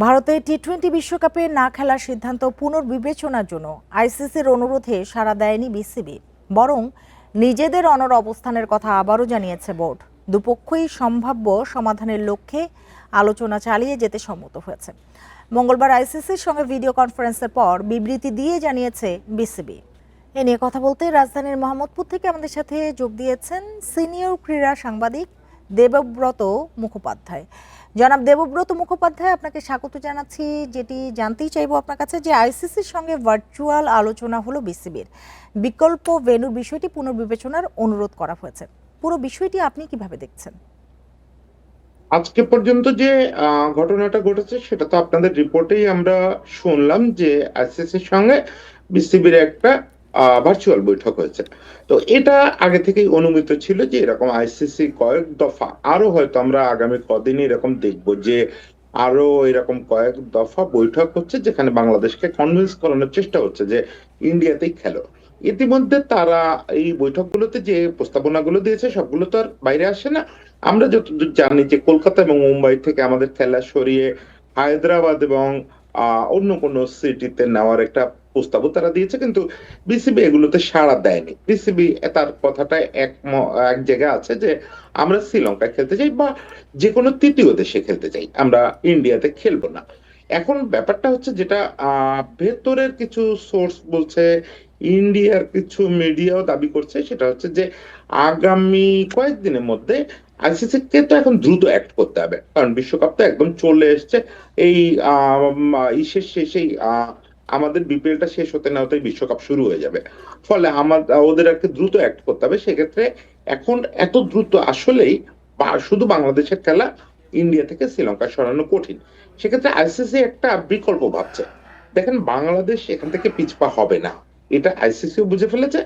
ভারতে টি-20 বিশ্বকাপে না খেলার সিদ্ধান্ত পুনর্বিবেচনার জন্য আইসিসির অনুরোধে সাড়া দেয়নি বিসিবি, বরং নিজেদের অনড় অবস্থানের কথা আবারও জানিয়েছে বোর্ড। দুপক্ষই সম্ভাব্য সমাধানের লক্ষ্যে আলোচনা চালিয়ে যেতে সম্মত হয়েছে। মঙ্গলবার আইসিসির সঙ্গে ভিডিও কনফারেন্সের পর বিবৃতি দিয়ে জানিয়েছে বিসিবি। এ নিয়ে কথা বলতে রাজধানীর মোহাম্মদপুর থেকে আমাদের সাথে যোগ দিয়েছেন সিনিয়র ক্রীড়া সাংবাদিক দেবব্রত মুখোপাধ্যায়। জনাব দেবব্রত মুখোপাধ্যায়, আপনাকে স্বাগত জানাচ্ছি। যেটি জানতেই চাইবো আপনার কাছে যে আইসিসির সঙ্গে ভার্চুয়াল আলোচনা হলো বিসিবির, বিকল্প ভেন্যুর বিষয়টি পুনর্বিবেচনার অনুরোধ করা হয়েছে। পুরো বিষয়টি আপনি কিভাবে দেখছেন? আজকে পর্যন্ত যে ঘটনাটা ঘটেছে সেটা তো আপনাদের রিপোর্টেই আমরা শুনলাম যে আইসিসির সঙ্গে বিসিবির একটা ভার্চুয়াল বৈঠক হয়েছে। তো এটা আগে থেকেই অনুমিত ছিল যে এরকম আইসিসি কয়েক দফা আরো হয়তো আমরা আগামী কদিনে এরকম দেখব যে আরো এরকম কয়েক দফা বৈঠক হচ্ছে যেখানে বাংলাদেশকে কনভিন্স করানোর চেষ্টা হচ্ছে যে ইন্ডিয়াতেই খেলো। ইতিমধ্যে তারা এই বৈঠকগুলোতে যে প্রস্তাবনাগুলো দিয়েছে সবগুলো তো আর বাইরে আসে না। আমরা যতদূর জানি যে কলকাতা এবং মুম্বাই থেকে আমাদের খেলা সরিয়ে হায়দ্রাবাদ এবং অন্য কোনো সিটিতে নেওয়ার একটা প্রস্তাবও তারা দিয়েছে, কিন্তু বিসিবি এগুলোতে সাড়া দেয়নি। বিসিবি তার কথাটায় এক জায়গায় আছে যে আমরা শ্রীলঙ্কায় খেলতে চাই বা যে কোনো তৃতীয় দেশে খেলতে চাই, আমরা ইন্ডিয়াতে খেলবো না। এখন ব্যাপারটা হচ্ছে যেটা ভেতরের কিছু সোর্স বলছে, ইন্ডিয়ার কিছু মিডিয়াও দাবি করছে, সেটা হচ্ছে যে আগামী কয়েকদিনের মধ্যে আইসিসি কে তো এখন দ্রুত অ্যাক্ট করতে হবে, কারণ বিশ্বকাপ তো একদম চলে এসছে। এই ইসের শেষেই আমাদের বিপিএলটা শেষ হতে না হতেই বিশ্বকাপ শুরু হয়ে যাবে। ফলে ওদের একটা দ্রুত অ্যাক্ট করতে হবে। সেক্ষেত্রে এখন এত দ্রুত আসলেই শুধু বাংলাদেশের খেলা ইন্ডিয়া থেকে শ্রীলঙ্কা সরানো কঠিন। সেক্ষেত্রে আইসিসি একটা বিকল্প ভাবছে। দেখেন, বাংলাদেশ এখান থেকে পিছপা হবে না, এটা আইসিসিও বুঝে ফেলেছে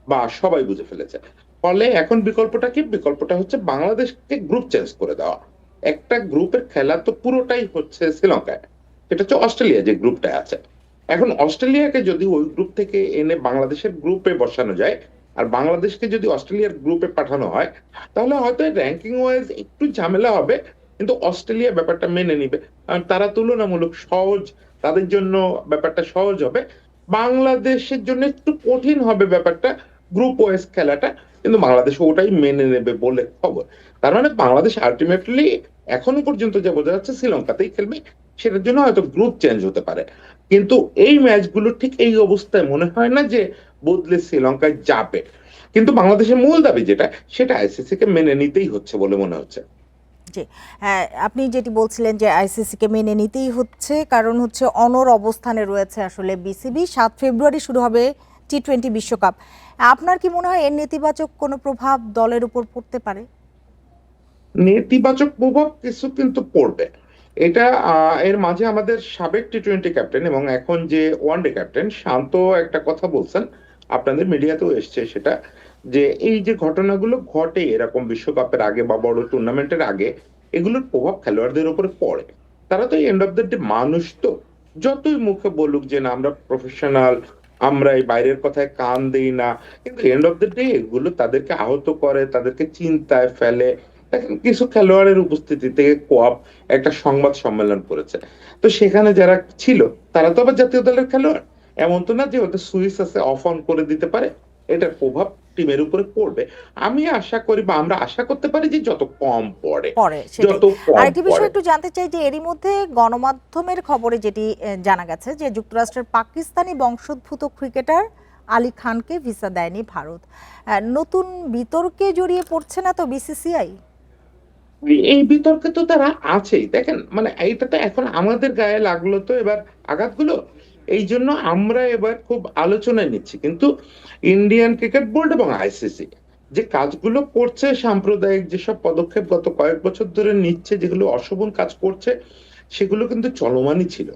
বা সবাই বুঝে ফেলেছে। ফলে এখন বিকল্পটা কি? বিকল্পটা হচ্ছে বাংলাদেশকে গ্রুপ চেঞ্জ করে দেওয়া। একটা গ্রুপের খেলা তো পুরোটাই হচ্ছে শ্রীলঙ্কায়, সেটা হচ্ছে অস্ট্রেলিয়া যে গ্রুপটা আছে। এখন অস্ট্রেলিয়াকে যদি ওই গ্রুপ থেকে এনে বাংলাদেশের গ্রুপে বসানো যায় আর বাংলাদেশকে যদি অস্ট্রেলিয়ার গ্রুপে পাঠানো হয়, তাহলে হয়তো র্যাঙ্কিং ওয়াইজ একটু ঝামেলা হবে, কিন্তু অস্ট্রেলিয়া ব্যাপারটা মেনে নিবে, কারণ তারা তুলনামূলক সহজ, তাদের জন্য ব্যাপারটা সহজ হবে। বাংলাদেশের জন্য একটু কঠিন হবে ব্যাপারটা, গ্রুপ ওয়াইজ খেলাটা, কিন্তু বাংলাদেশ ওটাই মেনে নেবে বলে খবর। তার মানে বাংলাদেশ আলটিমেটলি এখনো পর্যন্ত যা বোঝা যাচ্ছে শ্রীলঙ্কাতেই খেলবে। সেটার জন্য হয়তো গ্রুপ চেঞ্জ হতে পারে, কিন্তু এই ম্যাচগুলো ঠিক এই অবস্থায় মনে হয় না যে বদলে শ্রীলঙ্কায় যাবে। কিন্তু বাংলাদেশের মূল দাবি যেটা, সেটা আইসিসি কে মেনে নিতেই হচ্ছে বলে মনে হচ্ছে। জি, হ্যাঁ, আপনি যেটি বলছিলেন যে আইসিসিকে মেনে নিতেই হচ্ছে, কারণ হচ্ছে অনড় অবস্থানে রয়েছে আসলে বিসিবি। 7 ফেব্রুয়ারি শুরু হবে টি-20 বিশ্বকাপ। আপনার কি মনে হয় এর নেতিবাচক কোনো প্রভাব দলের উপর পড়তে পারে? নেতিবাচক প্রভাব কিছু কিন্তু পড়বে। এটা এর মাঝে আমাদের সাবেক টি-20 ক্যাপ্টেন এবং এখন যে ওয়ানডে ক্যাপ্টেন শান্ত একটা কথা বলছেন, আপনাদের মিডিয়াতেও এসছে সেটা, যে এই যে ঘটনাগুলো ঘটে এরকম বিশ্বকাপের আগে বা বড় টুর্নামেন্টের আগে, এগুলোর প্রভাব খেলোয়াড়দের উপরে পড়ে। তারা তো এন্ড অফ দ্য ডে মানুষ, তো যতই মুখে বলুক যে না আমরা প্রফেশনাল, আমরা এই বাইরের কথায় কান দেই না, কিন্তু এন্ড অফ দ্য ডে এগুলো তাদেরকে আহত করে, তাদেরকে চিন্তায় ফেলে। দেখেন, কিছু খেলোয়াড়ের উপস্থিতিতে কোয়াপ একটা সংবাদ সম্মেলন করেছে, তো সেখানে যারা ছিল তারা তো আবার জাতীয় দলের খেলোয়াড়। এমন তো না যে ওদের সুইচ আছে অফ অন করে দিতে পারে। এটার প্রভাব টিমের উপরে পড়বে। আমি আশা করি বা আমরা আশা করতে পারি যে যত কম পড়ে, পরে সেটাই। যত কম আরেকটি বিষয় পড়ে। একটু জানতে চাই যে এরই মধ্যে গণমাধ্যমের খবরে যেটি জানা গেছে যে যুক্তরাষ্ট্রের পাকিস্তানি বংশোদ্ভূত ক্রিকেটার আলী খানকে ভিসা দেয়নি ভারত। নতুন বিতর্কে জড়িয়ে পড়ছে না তো বিসিসিআই? এই বিতর্কে তো তারা আছেই। দেখেন, মানে এইটা তো এখন আমাদের গায়ে লাগলো তো এবার আঘাতগুলো, এই জন্য আমরা এবার খুব আলোচনায় নিচ্ছি। কিন্তু ইন্ডিয়ান ক্রিকেট বোর্ড এবং আইসিসি যে কাজগুলো করছে, সাম্প্রদায়িক যেসব পদক্ষেপ গত কয়েক বছর ধরে নিচ্ছে, যেগুলো অশোভন কাজ করছে, সেগুলো কিন্তু চলমানই ছিল।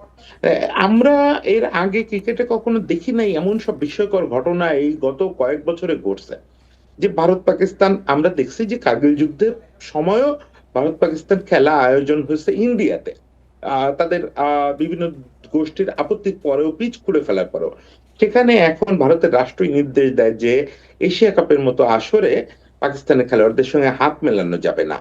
আমরা এর আগে ক্রিকেটে কখনো দেখি নাই এমন সব বিস্ময়কর ঘটনা এই গত কয়েক বছরে ঘটছে। যে ভারত পাকিস্তান, আমরা দেখছি যে কার্গিল যুদ্ধের সময়ও ভারত পাকিস্তান খেলা আয়োজন হয়েছে ইন্ডিয়াতে। তাদের বিভিন্ন গোষ্ঠীর আপত্তির পরেও, পিচ খুলে ফেলার পরেও, সেখানে এখন ভারতের রাষ্ট্রই নির্দেশ দেয় যে এশিয়া কাপের মতো আসরে পাকিস্তানের খেলোয়াড়দের সঙ্গে হাত মেলানো যাবে না।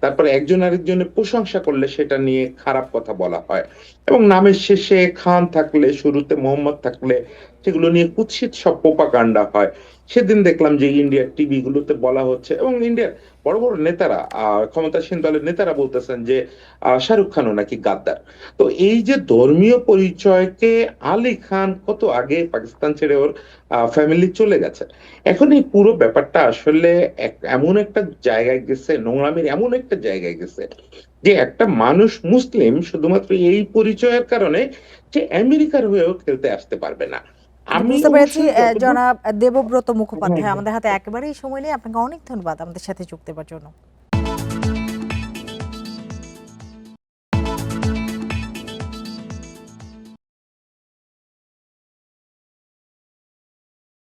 তারপরে একজন আরেকজনের প্রশংসা করলে সেটা নিয়ে খারাপ কথা বলা হয়, এবং নামের শেষে খান থাকলে, শুরুতে মোহাম্মদ থাকলে সেগুলো নিয়ে কুৎসিত সব প্রোপাগান্ডা হয়। সেদিন দেখলাম যে ইন্ডিয়ার টিভি গুলোতে বলা হচ্ছে, এবং ইন্ডিয়ার বড় বড় নেতারা, ক্ষমতাসীন দলের নেতারা বলতেছেন যে শাহরুখ খানও নাকি গাদ্দার। তো এই যে ধর্মীয় পরিচয়কে, আলী খান কত আগে পাকিস্তান ছেড়ে ওর ফ্যামিলি চলে গেছে, এখন এই পুরো ব্যাপারটা আসলে এমন একটা জায়গায় গেছে, নোংরামির এমন একটা জায়গায় গেছে যে একটা মানুষ মুসলিম শুধুমাত্র এই পরিচয়ের কারণে যে আমেরিকার হয়েও খেলতে আসতে পারবে না। জি, আমি বুঝতে পেরেছি। অবশ্যই যতদূর। জনাব দেবব্রত হ্যাঁ, মুখোপাধ্যায়, হ্যাঁ। আমাদের হাতে একেবারেই সময় নেই। আপনাকে অনেক ধন্যবাদ আমাদের সাথে যুক্ত হওয়ার জন্য।